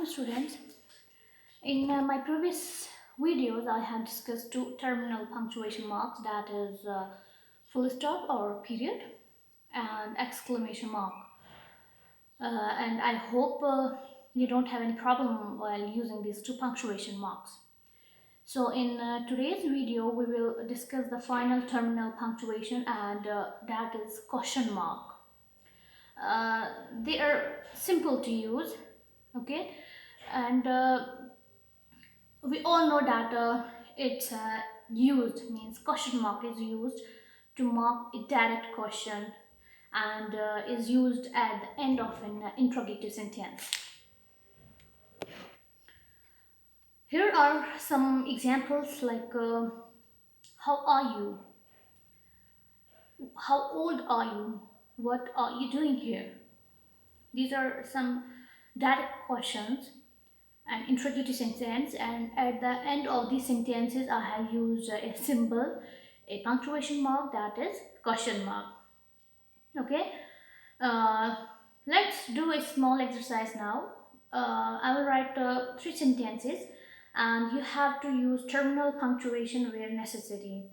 afternoon, students. In my previous videos, I had discussed two terminal punctuation marks, that is full stop or period and exclamation mark. And I hope you don't have any problem while using these two punctuation marks. So in today's video, we will discuss the final terminal punctuation, and that is question mark. They are simple to use, okay, and we all know that it's used, means question mark is used to mark a direct question, and is used at the end of an interrogative sentence. Here are some examples like how are you, how old are you, what are you doing here. These are some direct questions and interrogative sentence, and at the end of these sentences I have used a symbol, a punctuation mark, that is question mark. Okay, uh, let's do a small exercise now. I will write three sentences, and you have to use terminal punctuation where necessary.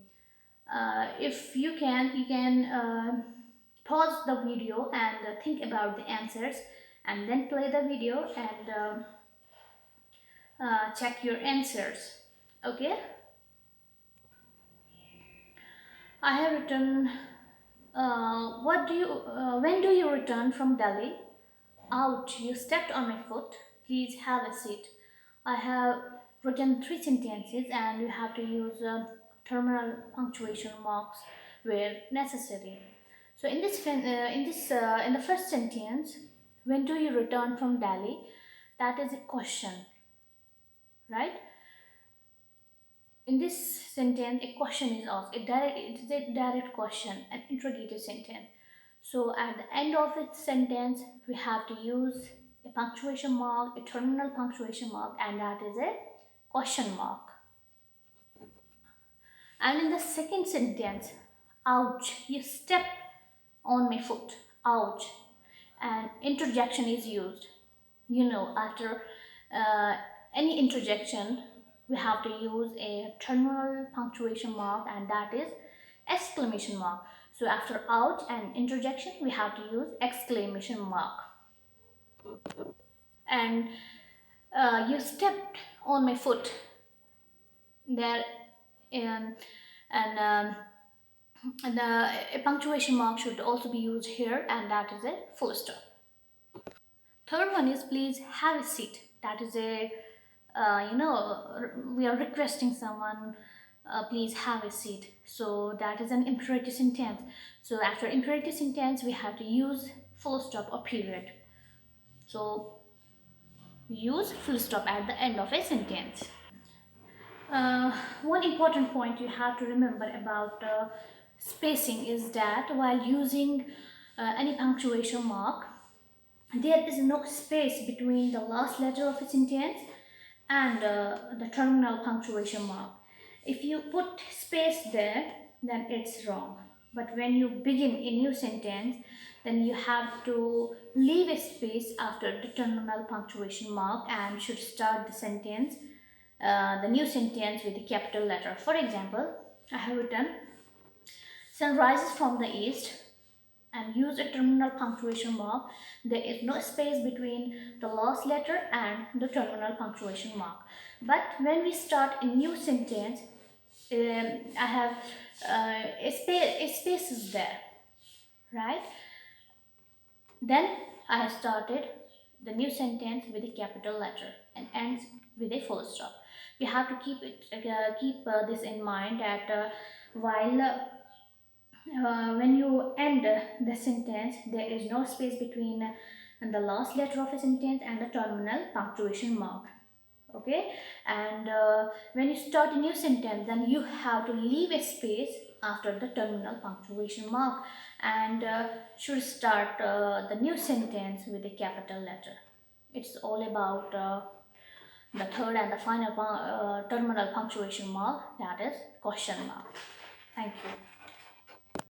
If you can, pause the video and think about the answers, and then play the video and check your answers. Okay, I have written, when do you return from Delhi? Ouch, you stepped on my foot. Please have a seat. I have written three sentences, and you have to use terminal punctuation marks where necessary. So in the first sentence, when do you return from Delhi? That is a question, right? In this sentence, a question is asked. It is a direct question, an interrogative sentence. So at the end of its sentence, we have to use a punctuation mark, a terminal punctuation mark, and that is a question mark. And in the second sentence, ouch, you stepped on my foot. Ouch. And interjection is used. After uh, any interjection, we have to use a terminal punctuation mark, and that is exclamation mark. So after ouch and interjection, we have to use exclamation mark. And you stepped on my foot there, and and a punctuation mark should also be used here, and that is a full stop. Third one is please have a seat. That is a we are requesting someone, please have a seat. So that is an imperative sentence. So after imperative sentence, we have to use full stop or period. So we use full stop at the end of a sentence. One important point you have to remember about spacing is that while using any punctuation mark, there is no space between the last letter of a sentence and the terminal punctuation mark. If you put space there, then it's wrong. But when you begin a new sentence, then you have to leave a space after the terminal punctuation mark and should start the new sentence with a capital letter. For example, I have written, sun rises from the east, and use a terminal punctuation mark. There is no space between the last letter and the terminal punctuation mark. But when we start a new sentence, I have a space is there, right? Then I have started the new sentence with a capital letter and ends with a full stop. You have to keep this in mind that while when you end the sentence, there is no space between the last letter of a sentence and the terminal punctuation mark. Okay, and when you start a new sentence, then you have to leave a space after the terminal punctuation mark, and should start the new sentence with a capital letter. It's all about the third and the final terminal punctuation mark, that is question mark. Thank you.